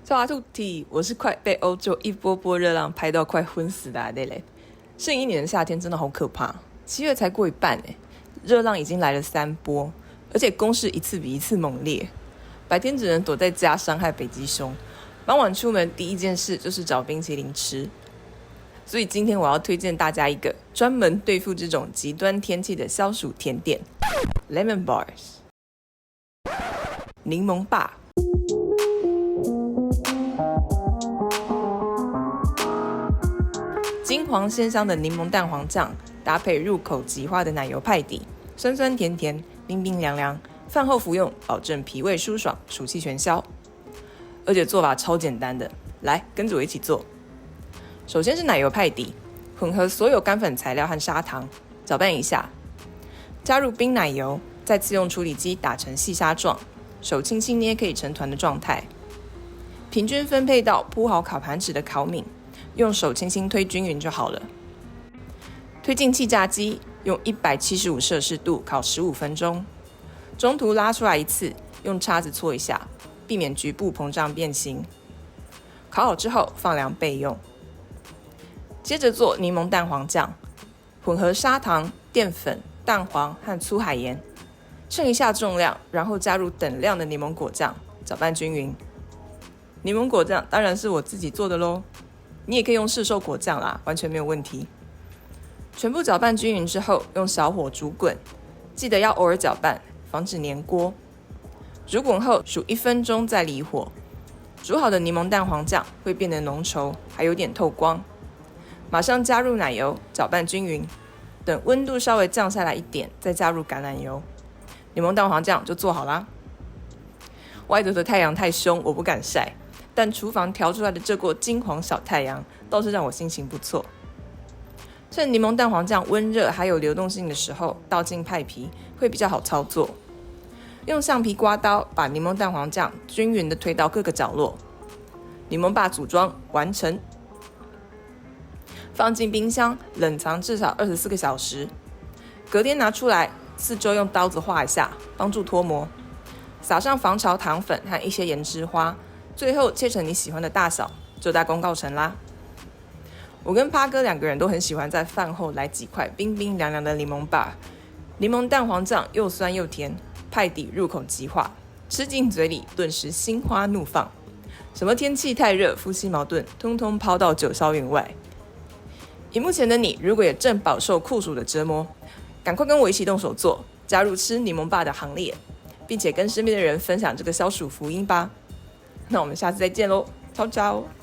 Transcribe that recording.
Ciao a tutti，我是快被欧洲一波波热浪拍到快昏死的阿雷雷。剩一年的夏天真的好可怕，7月才过一半热浪已经来了3波，而且攻势一次比一次猛烈。白天只能躲在家伤害北极熊，傍晚出门第一件事就是找冰淇淋吃。所以今天我要推荐大家一个专门对付这种极端天气的消暑甜点 ——Lemon Bars， 柠檬霸。金黄鲜香的柠檬蛋黄酱，搭配入口即化的奶油派底，酸酸甜甜，冰冰凉凉，饭后服用保证脾胃舒爽，暑气全消。而且做法超简单的，来跟着我一起做。首先是奶油派底，混合所有干粉材料和砂糖，搅拌一下，加入冰奶油，再次用处理机打成细沙状，手轻轻捏可以成团的状态，平均分配到铺好烤盘纸的烤皿。用手轻轻推均匀就好了。推进气炸机，用175摄氏度烤15分钟，中途拉出来一次，用叉子搓一下，避免局部膨胀变形。烤好之后放凉备用。接着做柠檬蛋黄酱，混合砂糖、淀粉、蛋黄和粗海盐，称一下重量，然后加入等量的柠檬果酱，搅拌均匀。柠檬果酱当然是我自己做的咯，你也可以用市售果酱啦，完全没有问题。全部搅拌均匀之后，用小火煮滚，记得要偶尔搅拌，防止粘锅。煮滚后数1分钟再离火，煮好的柠檬蛋黄酱会变得浓稠，还有点透光。马上加入奶油，搅拌均匀，等温度稍微降下来一点，再加入橄榄油，柠檬蛋黄酱就做好啦。外头的太阳太凶，我不敢晒。但厨房调出来的这锅金黄小太阳倒是让我心情不错。趁柠檬蛋黄酱温热还有流动性的时候，倒进派皮会比较好操作。用橡皮刮刀把柠檬蛋黄酱均匀的推到各个角落。柠檬霸组装完成，放进冰箱冷藏至少24个小时。隔天拿出来，四周用刀子划一下，帮助脱模。撒上防潮糖粉和一些盐之花。最后切成你喜欢的大小，就大功告成啦。我跟趴哥2个人都很喜欢在饭后来几块冰冰凉凉的柠檬霸，柠檬蛋黄酱又酸又甜，派底入口即化，吃进嘴里顿时心花怒放。什么天气太热、夫妻矛盾，通通抛到九霄云外。荧幕前的你，如果也正饱受酷暑的折磨，赶快跟我一起动手做，加入吃柠檬霸的行列，并且跟身边的人分享这个消暑福音吧。那我们下次再见喽，ciao ciao。